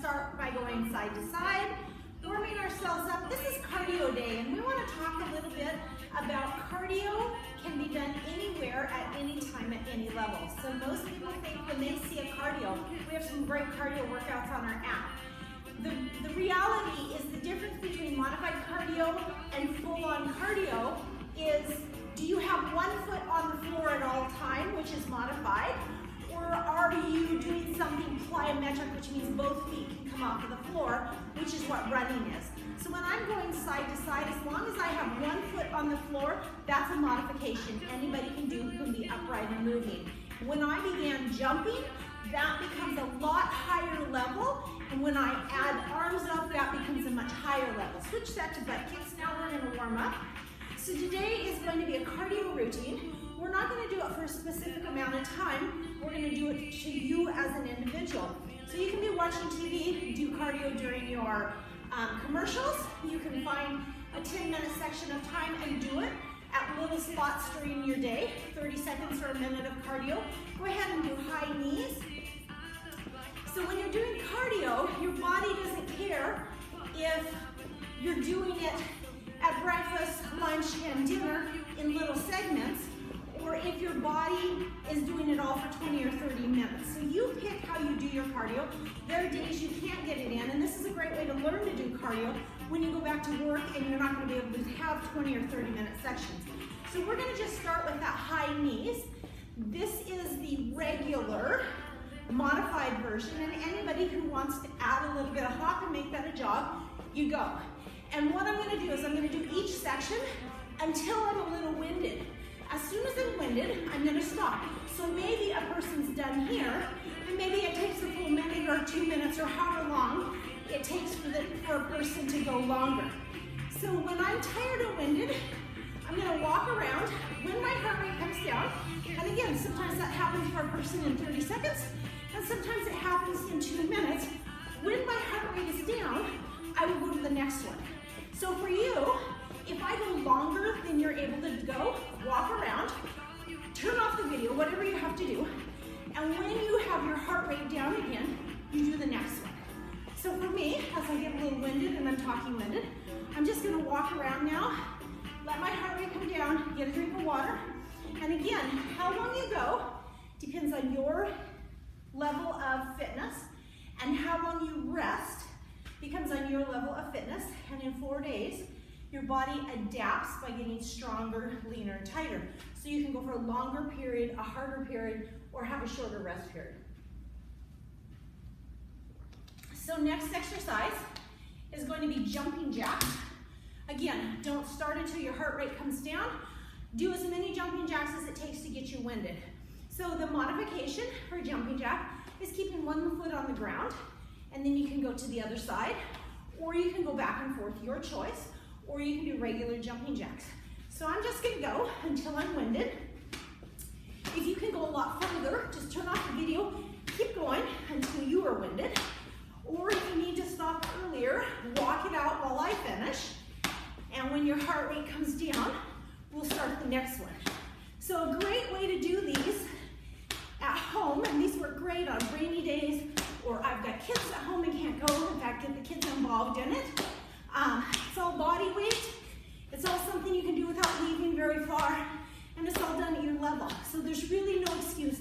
start by going side to side, warming ourselves up. This is cardio day, and we want to talk a little bit about cardio can be done anywhere at any time at any level. So most people think when they see a cardio, we have some great cardio workouts on our app. The reality is the difference between modified cardio and full-on cardio is, do you have one foot on the floor at all time, which is modified, or are you doing something plyometric, which means both feet can come off of the floor, which is what running is. So when I'm going side to side, as long as I have one foot on the floor, that's a modification anybody can do who can be upright and moving. When I began jumping, that becomes a lot higher level, and when I add arms up, that becomes a much higher level. Switch that to butt kicks. Now we're going to warm up. So today is going to be a cardio routine. We're not going to do it for a specific amount of time. We're going to do it to you as an individual. So you can be watching TV, do cardio during your commercials. You can find a 10-minute section of time and do it at little spots during your day, 30 seconds or a minute of cardio. Go ahead and do high knees. So when you're doing cardio, your body doesn't care if you're doing it at breakfast, lunch, and dinner in little segments, or if your body is doing it all for 20 or 30 minutes. So you pick how you do your cardio. There are days you can't get it in, and this is a great way to learn to do cardio when you go back to work and you're not going to be able to have 20 or 30-minute sections. So we're going to just start with that high knees. This is the regular modified version, and anybody who wants to add a little bit of hop and make that a jog, you go. And what I'm going to do is I'm going to do each section until I'm a little winded. As soon as I'm winded, I'm going to stop. So maybe a person's done here, and maybe it takes a full minute or 2 minutes or however long it takes for a person to go longer. So when I'm tired or winded, I'm going to walk around. When my heart rate comes down, and again, sometimes that happens for a person in 30 seconds, and sometimes it happens in 2 minutes. When my heart rate is down, I will go to the next one. So for you, if I go longer than you're able to go, walk around, turn off the video, whatever you have to do, and when you have your heart rate down again, you do the next one. So for me, as I get a little winded and I'm talking winded, I'm just gonna walk around now, let my heart rate come down, get a drink of water, and again, how long you go depends on your level of fitness, and how long you rest becomes on your level of fitness, and in 4 days, your body adapts by getting stronger, leaner, and tighter. So you can go for a longer period, a harder period, or have a shorter rest period. So next exercise is going to be jumping jacks. Again, don't start until your heart rate comes down. Do as many jumping jacks as it takes to get you winded. So the modification for jumping jack is keeping one foot on the ground, and then you can go to the other side, or you can go back and forth, your choice, or you can do regular jumping jacks. So I'm just gonna go until I'm winded. If you can go a lot further, just turn off the video, keep going until you are winded. Or if you need to stop earlier, walk it out while I finish. And when your heart rate comes down, we'll start the next one. So a great way to do these at home, and these work great on rainy days, or I've got kids at home and can't go, in fact, get the kids involved in it. It's all body weight. It's all something you can do without leaving very far, and it's all done at your level. So there's really no excuse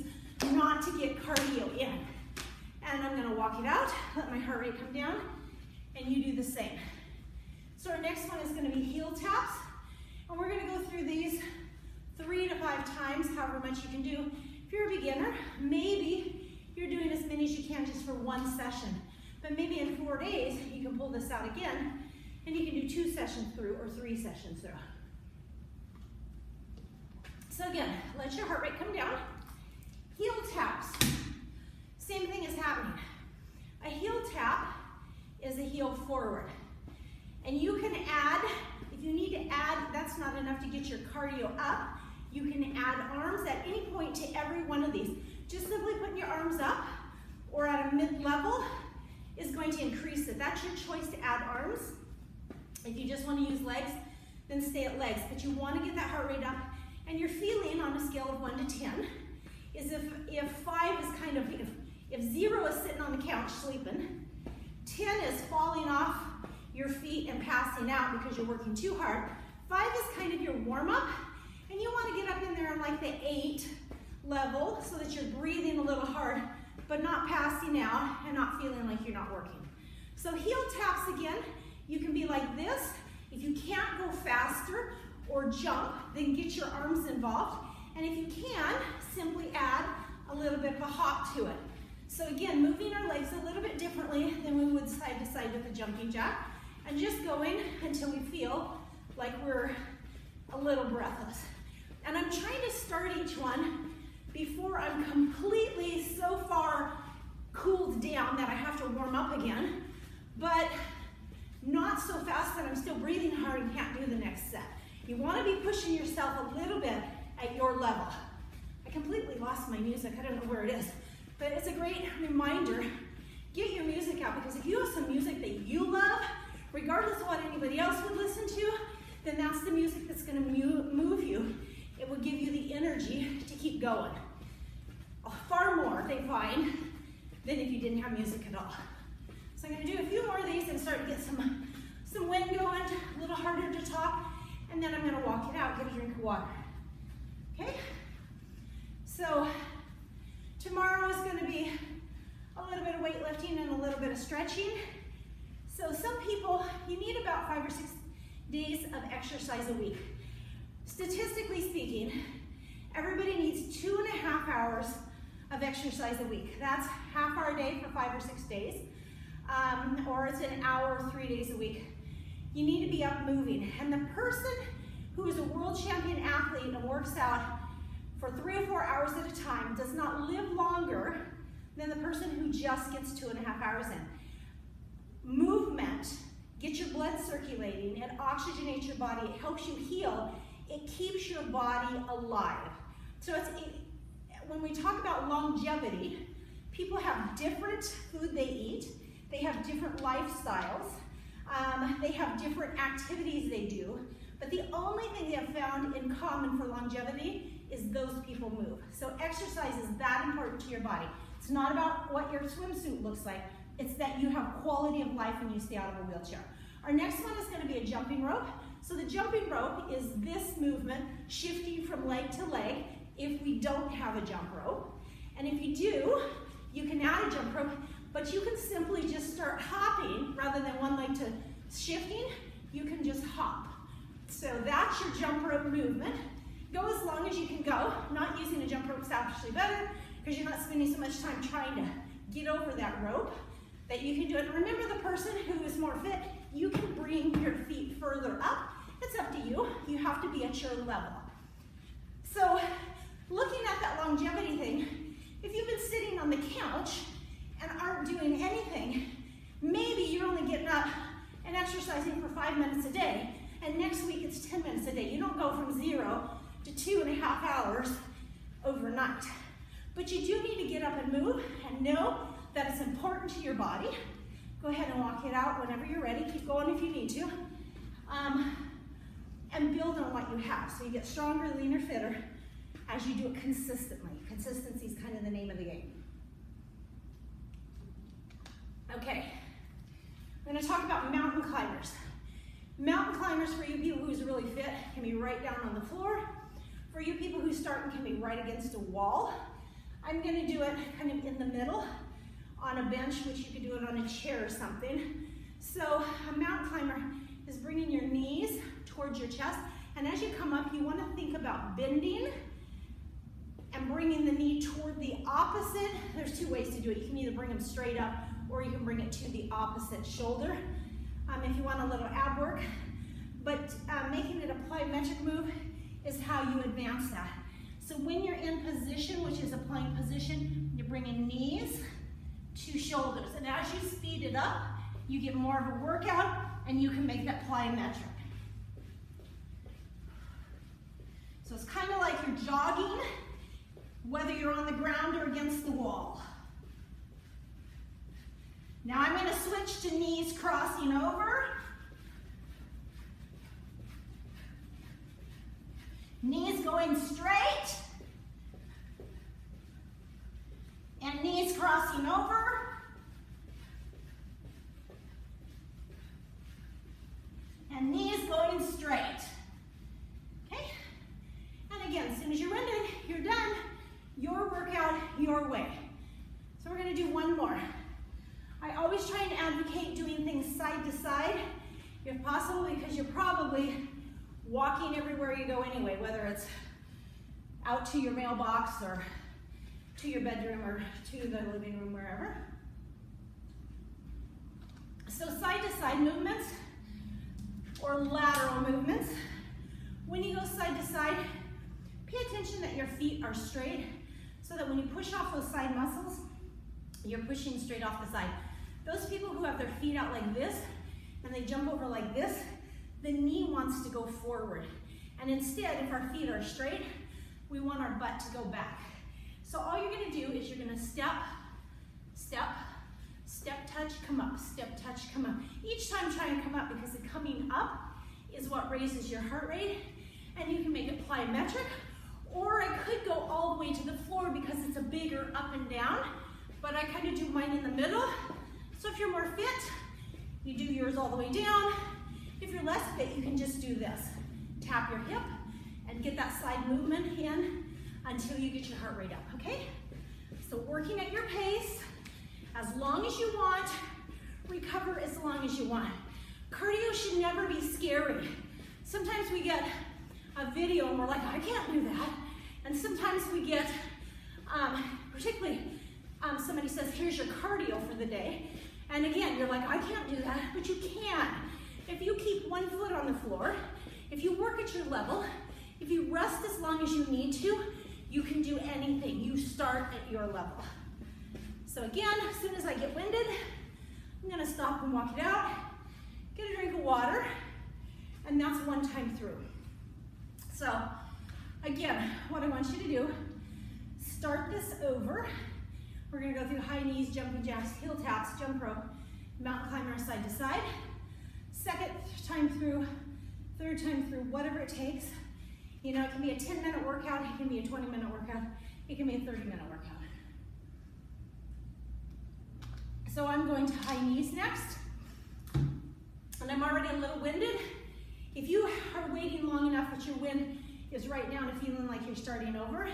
not to get cardio in. And I'm gonna walk it out, let my heart rate come down, and you do the same. So our next one is gonna be heel taps, and we're gonna go through these 3 to 5 times, however much you can do. If you're a beginner, maybe you're doing as many as you can just for one session. But maybe in 4 days, you can pull this out again, and you can do 2 sessions through or 3 sessions through. So again, let your heart rate come down. Heel taps. Same thing is happening. A heel tap is a heel forward. And you can add, if you need to add, that's not enough to get your cardio up. You can add arms at any point to every one of these. Just simply putting your arms up or at a mid-level is going to increase it. That's your choice to add arms. If you just want to use legs, then stay at legs. But you want to get that heart rate up, and you're feeling on a scale of 1 to 10 is if 5 is kind of, if 0 is sitting on the couch sleeping, 10 is falling off your feet and passing out because you're working too hard. 5 is kind of your warm-up, and you want to get up in there on like the 8 level so that you're breathing a little hard, but not passing out and not feeling like you're not working. So heel taps again, you can be like this. If you can't go faster or jump, then get your arms involved. And if you can, simply add a little bit of a hop to it. So again, moving our legs a little bit differently than we would side to side with a jumping jack, and just going until we feel like we're a little breathless. And I'm trying to start each one before I'm completely so far cooled down that I have to warm up again, but not so fast that I'm still breathing hard and can't do the next set. You want to be pushing yourself a little bit at your level. I completely lost my music. I don't know where it is, but it's a great reminder. Get your music out, because if you have some music that you love, regardless of what anybody else would listen to, then that's the music that's going to move you. It will give you the energy to keep going. Far more, they find, than if you didn't have music at all. So I'm going to do a few more of these and start to get some wind going, a little harder to talk, and then I'm going to walk it out, get a drink of water. Okay? So tomorrow is going to be a little bit of weightlifting and a little bit of stretching. So some people, you need about 5 or 6 days of exercise a week. Statistically speaking, everybody needs 2.5 hours of exercise a week. That's half hour a day for 5 or 6 days, or it's an hour 3 days a week. You need to be up moving. And the person who is a world champion athlete and works out for 3 or 4 hours at a time does not live longer than the person who just gets 2.5 hours in. Movement, get your blood circulating, it oxygenates your body, it helps you heal, it keeps your body alive. So when we talk about longevity, people have different food they eat, they have different lifestyles, they have different activities they do, but the only thing they have found in common for longevity is those people move. So exercise is that important to your body. It's not about what your swimsuit looks like, it's that you have quality of life when you stay out of a wheelchair. Our next one is going to be a jumping rope. So the jumping rope is this movement, shifting from leg to leg if we don't have a jump rope. And if you do, you can add a jump rope, but you can simply just start hopping rather than one leg to shifting, you can just hop. So that's your jump rope movement. Go as long as you can go. Not using a jump rope is actually better because you're not spending so much time trying to get over that rope, that you can do it. And remember, the person who is more fit, you can bring your feet further up. It's up to you. You have to be at your level. So looking at that longevity thing, if you've been sitting on the couch and aren't doing anything, maybe you're only getting up and exercising for 5 minutes a day, and next week it's 10 minutes a day. You don't go from 0 to 2.5 hours overnight. But you do need to get up and move and know that it's important to your body. Go ahead and walk it out whenever you're ready. Keep going if you need to. And build on what you have. So you get stronger, leaner, fitter as you do it consistently. Consistency is kind of the name of the game. Okay, we're going to talk about mountain climbers. Mountain climbers, for you people who's really fit, can be right down on the floor. For you people who start, can be right against a wall. I'm going to do it kind of in the middle on a bench, which you could do it on a chair or something. So a mountain climber is bringing your knees towards your chest, and as you come up, you want to think about bending and bringing the knee toward the opposite. There's 2 ways to do it. You can either bring them straight up or you can bring it to the opposite shoulder if you want a little ab work. But making it a plyometric move is how you advance that. So when you're in position, which is a plank position, you're bringing knees to shoulders. And as you speed it up, you get more of a workout and you can make that plyometric. So it's kind of like you're jogging, whether you're on the ground or against the wall. Now I'm going to switch to knees crossing over. Knees going straight. And knees crossing over. always try and advocate doing things side to side, if possible, because you're probably walking everywhere you go anyway, whether it's out to your mailbox or to your bedroom or to the living room, wherever. So side to side movements or lateral movements. When you go side to side, pay attention that your feet are straight so that when you push off those side muscles, you're pushing straight off the side. Those people who have their feet out like this and they jump over like this, the knee wants to go forward. And instead, if our feet are straight, we want our butt to go back. So all you're gonna do is you're gonna step, step, step, touch, come up, step, touch, come up. Each time try and come up because the coming up is what raises your heart rate, and you can make it plyometric, or I could go all the way to the floor because it's a bigger up and down, but I kind of do mine in the middle. So if you're more fit, you do yours all the way down. If you're less fit, you can just do this. Tap your hip and get that side movement in until you get your heart rate up, okay? So working at your pace, as long as you want, recover as long as you want. Cardio should never be scary. Sometimes we get a video and we're like, I can't do that. And sometimes we get, particularly somebody says, here's your cardio for the day. And again, you're like, I can't do that, but you can. If you keep one foot on the floor, if you work at your level, if you rest as long as you need to, you can do anything. You start at your level. So again, as soon as I get winded, I'm gonna stop and walk it out, get a drink of water, and that's one time through. So again, what I want you to do, start this over. We're gonna go through high knees, jumping jacks, heel taps, jump rope, mountain climber side to side. Second time through, third time through, whatever it takes. You know, it can be a 10-minute workout, it can be a 20-minute workout, it can be a 30-minute workout. So I'm going to high knees next, and I'm already a little winded. If you are waiting long enough that your wind is right down to feeling like you're starting over,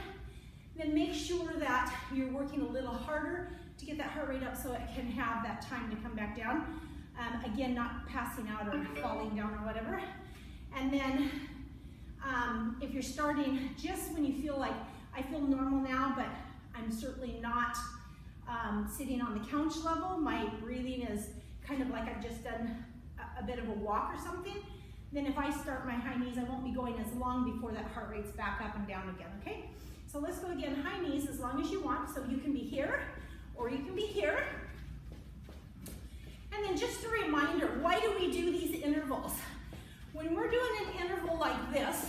then make sure that you're working a little harder to get that heart rate up so it can have that time to come back down. Again, not passing out or falling down or whatever. And then if you're starting just when you feel like, I feel normal now, but I'm certainly not sitting on the couch level, my breathing is kind of like I've just done a bit of a walk or something, then if I start my high knees, I won't be going as long before that heart rate's back up and down again, okay? So let's go again, high knees as long as you want. So you can be here or you can be here. And then just a reminder, why do we do these intervals? When we're doing an interval like this,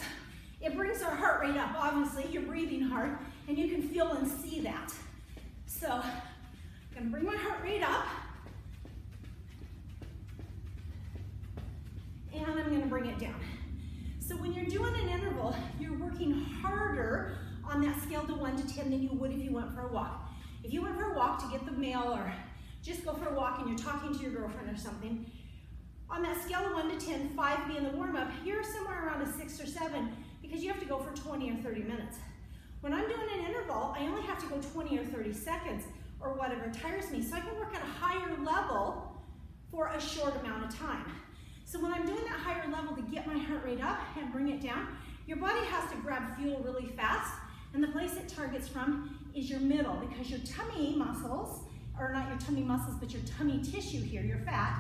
it brings our heart rate up. Obviously, you're breathing hard and you can feel and see that. So I'm gonna bring my heart rate up. And I'm gonna bring it down. So when you're doing an interval, you're working harder on that scale to 1 to 10 than you would if you went for a walk. If you went for a walk to get the mail or just go for a walk and you're talking to your girlfriend or something, on that scale of 1 to 10, 5 being the warm-up, you're somewhere around a 6 or 7 because you have to go for 20 or 30 minutes. When I'm doing an interval, I only have to go 20 or 30 seconds or whatever tires me, so I can work at a higher level for a short amount of time. So when I'm doing that higher level to get my heart rate up and bring it down, your body has to grab fuel really fast, and the place it targets from is your middle, because your tummy muscles, or not your tummy muscles, but your tummy tissue here, your fat,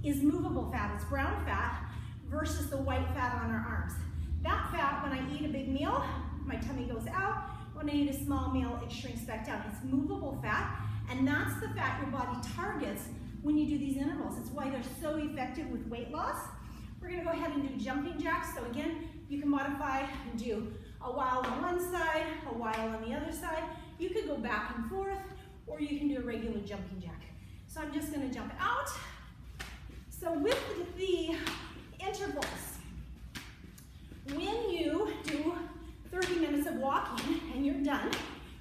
is movable fat. It's brown fat versus the white fat on our arms. That fat, when I eat a big meal, my tummy goes out. When I eat a small meal, it shrinks back down. It's movable fat, and that's the fat your body targets when you do these intervals. It's why they're so effective with weight loss. We're gonna go ahead and do jumping jacks. So again, you can modify and do a while on one side, a while on the other side. You could go back and forth, or you can do a regular jumping jack. So I'm just gonna jump out. So with the intervals, when you do 30 minutes of walking and you're done,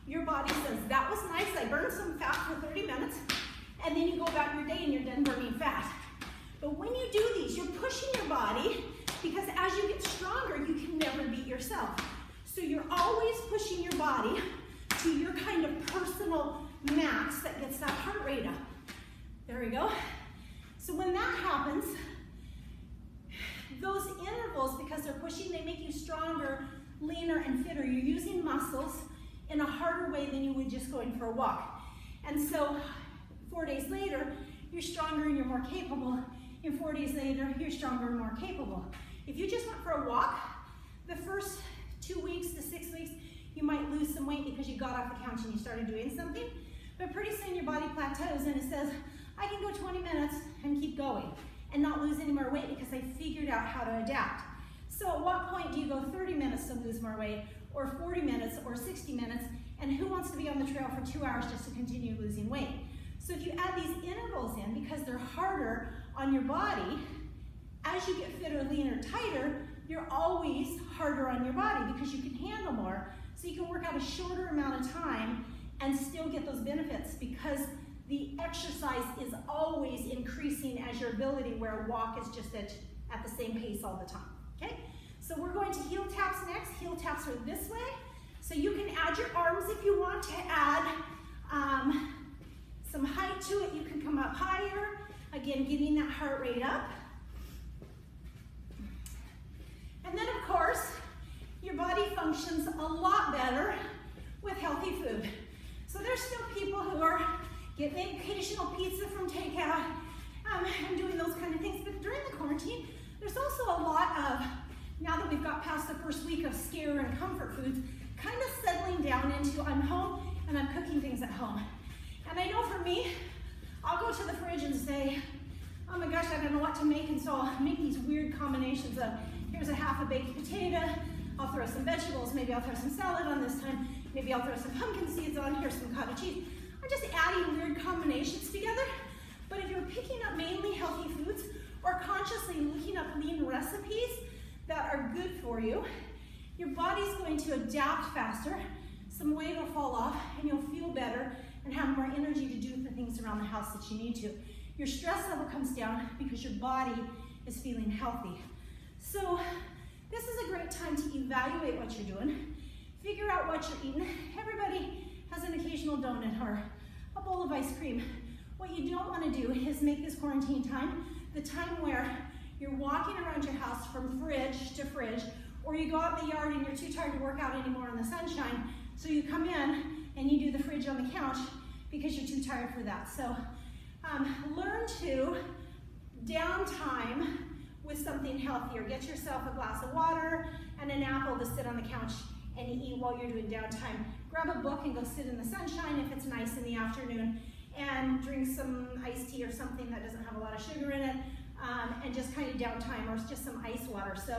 your body says, that was nice, I burned some fat for 30 minutes, and then you go about your day and you're done burning fat. But when you do these, you're pushing your body, because as you get stronger, you can never beat yourself. So you're always pushing your body to your kind of personal max that gets that heart rate up. There we go. So when that happens, those intervals, because they're pushing, they make you stronger, leaner, and fitter. You're using muscles in a harder way than you would just going for a walk. And so 4 days later, you're stronger and you're more capable. And 4 days later, you're stronger and more capable. If you just went for a walk, the first 2 weeks to 6 weeks, you might lose some weight because you got off the couch and you started doing something. But pretty soon your body plateaus and it says, I can go 20 minutes and keep going and not lose any more weight because I figured out how to adapt. So at what point do you go 30 minutes to lose more weight, or 40 minutes, or 60 minutes, and who wants to be on the trail for 2 hours just to continue losing weight? So if you add these intervals in, because they're harder on your body, as you get fitter, leaner, tighter, you're always harder on your body because you can handle more. So you can work out a shorter amount of time and still get those benefits because the exercise is always increasing as your ability, where a walk is just at the same pace all the time, okay? So we're going to heel taps next. Heel taps are this way. So you can add your arms if you want to add some height to it. You can come up higher. Again, getting that heart rate up. And then of course, your body functions a lot better with healthy food. So there's still people who are getting the occasional pizza from takeout and doing those kind of things. But during the quarantine, there's also a lot of, now that we've got past the first week of scare and comfort foods, kind of settling down into I'm home and I'm cooking things at home. And I know for me, I'll go to the fridge and say, oh my gosh, I don't know what to make, and so I'll make these weird combinations of, here's a half a baked potato, I'll throw some vegetables, maybe I'll throw some salad on this time, maybe I'll throw some pumpkin seeds on, here's some cottage cheese. I'm just adding weird combinations together. But if you're picking up mainly healthy foods or consciously looking up lean recipes that are good for you, your body's going to adapt faster, some weight will fall off, and you'll feel better and have more energy to do the things around the house that you need to. Your stress level comes down because your body is feeling healthy. So this is a great time to evaluate what you're doing, figure out what you're eating. Everybody has an occasional donut or a bowl of ice cream. What you don't want to do is make this quarantine time the time where you're walking around your house from fridge to fridge, or you go out in the yard and you're too tired to work out anymore in the sunshine, so you come in and you do the fridge on the couch because you're too tired for that. So learn to downtime with something healthier. Get yourself a glass of water and an apple to sit on the couch and eat while you're doing downtime. Grab a book and go sit in the sunshine if it's nice in the afternoon, and drink some iced tea or something that doesn't have a lot of sugar in it, and just kind of downtime, or just some ice water. So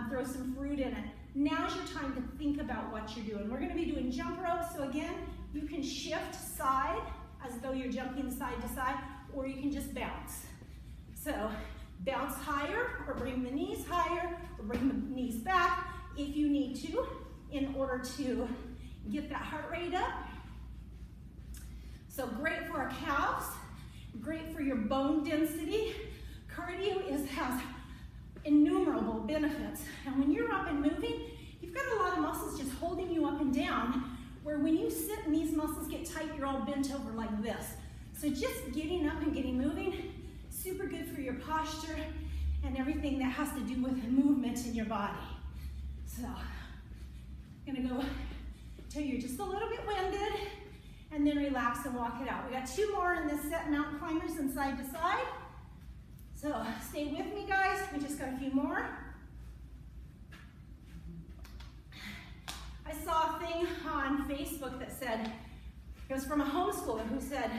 throw some fruit in it. Now's your time to think about what you're doing. We're going to be doing jump ropes. So again, you can shift side as though you're jumping side to side, or you can just bounce. So bounce higher, or bring the knees higher, or bring the knees back if you need to, in order to get that heart rate up. So great for our calves, great for your bone density. Cardio has innumerable benefits. And when you're up and moving, you've got a lot of muscles just holding you up and down, where when you sit and these muscles get tight, you're all bent over like this. So just getting up and getting moving, super good for your posture and everything that has to do with movement in your body. So I'm gonna go till you're just a little bit winded, and then relax and walk it out. We got 2 more in this set, mountain climbers and side to side. So stay with me, guys. We just got a few more. I saw a thing on Facebook that said, it was from a homeschooler who said,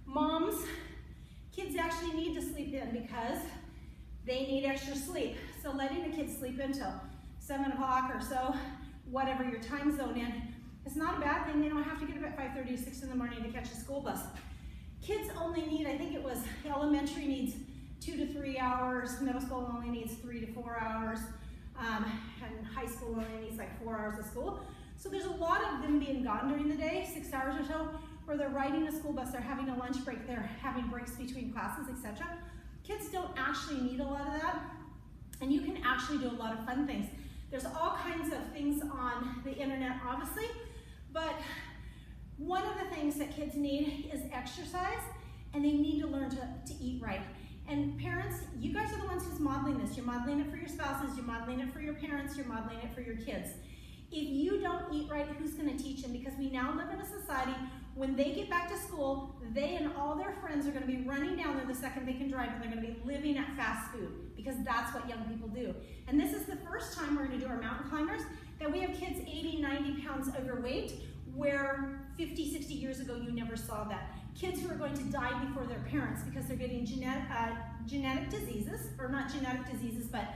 moms, kids actually need to sleep in because they need extra sleep. So letting the kids sleep until 7 o'clock or so, whatever your time zone in, it's not a bad thing. They don't have to get up at 5:30 or 6 in the morning to catch a school bus. Kids only need, I think it was elementary needs 2 to 3 hours, middle school only needs 3 to 4 hours, and high school only needs like 4 hours of school. So there's a lot of them being gone during the day, 6 hours or so, where they're riding a school bus, they're having a lunch break, they're having breaks between classes, etc. Kids don't actually need a lot of that, and you can actually do a lot of fun things. There's all kinds of things on the internet, obviously, but one of the things that kids need is exercise, and they need to learn to eat right. And parents, you guys are the ones who's modeling this. You're modeling it for your spouses, you're modeling it for your parents, you're modeling it for your kids. If you don't eat right, who's gonna teach them? Because we now live in a society, when they get back to school, they and all their friends are gonna be running down there the second they can drive, and they're gonna be living at fast food, because that's what young people do. And this is the first time we're gonna do our mountain climbers that we have kids 80, 90 pounds overweight, where 50, 60 years ago you never saw that. Kids who are going to die before their parents because they're getting genetic diseases, or not genetic diseases, but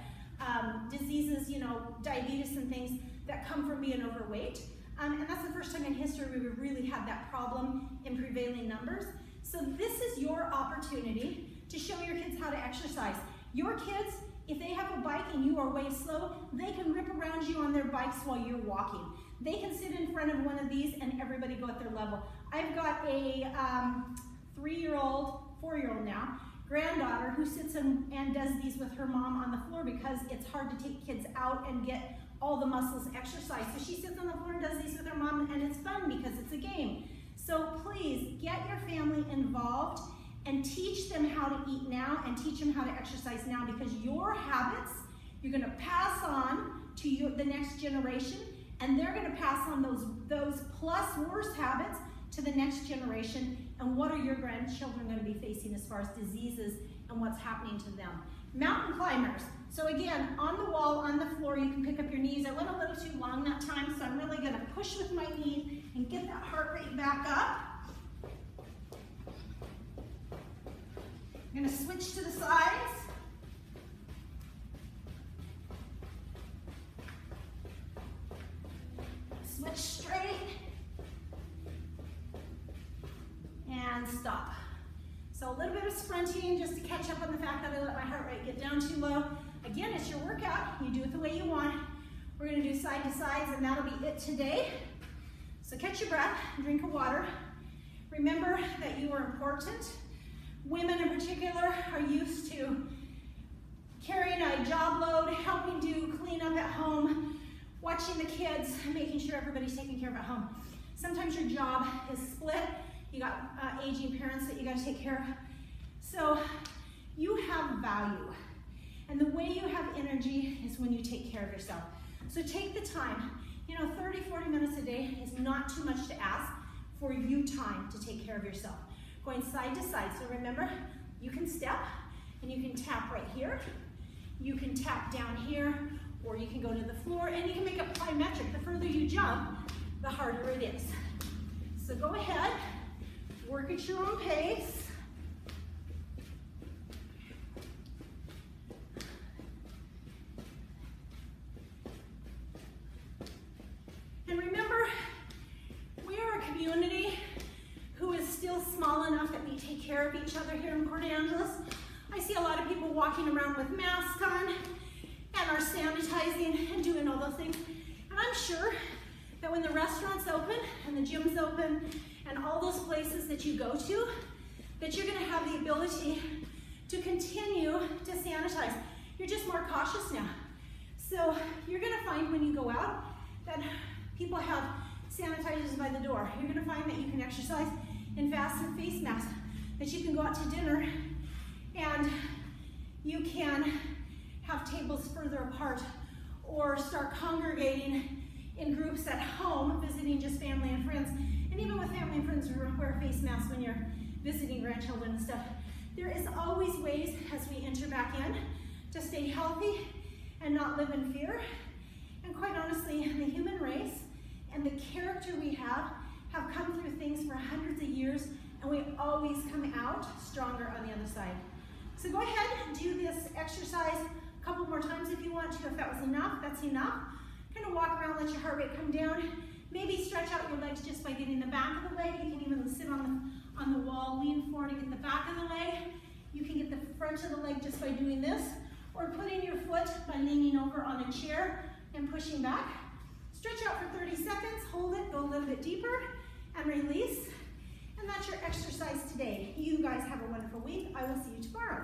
diseases, you know, diabetes and things that come from being overweight. And that's the first time in history we really had that problem in prevailing numbers. So this is your opportunity to show your kids how to exercise. Your kids, if they have a bike and you are way slow, they can rip around you on their bikes while you're walking. They can sit in front of one of these and everybody go at their level. I've got a 3-year-old, 4-year-old now, granddaughter who sits and does these with her mom on the floor because it's hard to take kids out and get all the muscles exercised. So she sits on the floor and does these with her mom, and it's fun because it's a game. So please get your family involved and teach them how to eat now and teach them how to exercise now, because your habits you're going to pass on to the next generation, and they're going to pass on those plus worse habits to the next generation. And what are your grandchildren going to be facing as far as diseases and what's happening to them? Mountain climbers. So again, on the wall, on the floor, you can pick up your knees. I went a little too long that time, so I'm really going to push with my knees and get that heart rate back up. I'm going to switch to the sides. Switch straight. And stop. So a little bit of sprinting just to catch up on the fact that I let my heart rate get down too low. Again, it's your workout. You do it the way you want. We're going to do side to sides, and that'll be it today. So catch your breath, drink of water. Remember that you are important. Women in particular are used to carrying a job load, helping do clean up at home, watching the kids, making sure everybody's taken care of at home. Sometimes your job is split. You got aging parents that you got to take care of. So you have value. And the way you have energy is when you take care of yourself. So take the time. You know, 30, 40 minutes a day is not too much to ask for you time to take care of yourself. Going side to side. So remember, you can step and you can tap right here. You can tap down here, or you can go to the floor, and you can make a plyometric. The further you jump, the harder it is. So go ahead. Work at your own pace. And remember, we are a community who is still small enough that we take care of each other here in Port Angeles. I see a lot of people walking around with masks on and are sanitizing and doing all those things. And I'm sure that when the restaurant's open and the gym's open and all those places that you go to, that you're going to have the ability to continue to sanitize. You're just more cautious now. So you're going to find when you go out that people have sanitizers by the door. You're going to find that you can exercise in fasten face masks, that you can go out to dinner and you can have tables further apart, or start congregating in groups at home, visiting just family and friends. And even with family and friends, wear face masks when you're visiting grandchildren and stuff. There is always ways, as we enter back in, to stay healthy and not live in fear. And quite honestly, the human race and the character we have come through things for hundreds of years, and we always come out stronger on the other side. So go ahead and do this exercise a couple more times if you want to. If that was enough, that's enough. Kind of walk around, let your heart rate come down. Maybe stretch out your legs just by getting the back of the leg. You can even sit on the wall, lean forward and get the back of the leg. You can get the front of the leg just by doing this, or putting your foot by leaning over on a chair and pushing back. Stretch out for 30 seconds, hold it, go a little bit deeper, and release. And that's your exercise today. You guys have a wonderful week. I will see you tomorrow.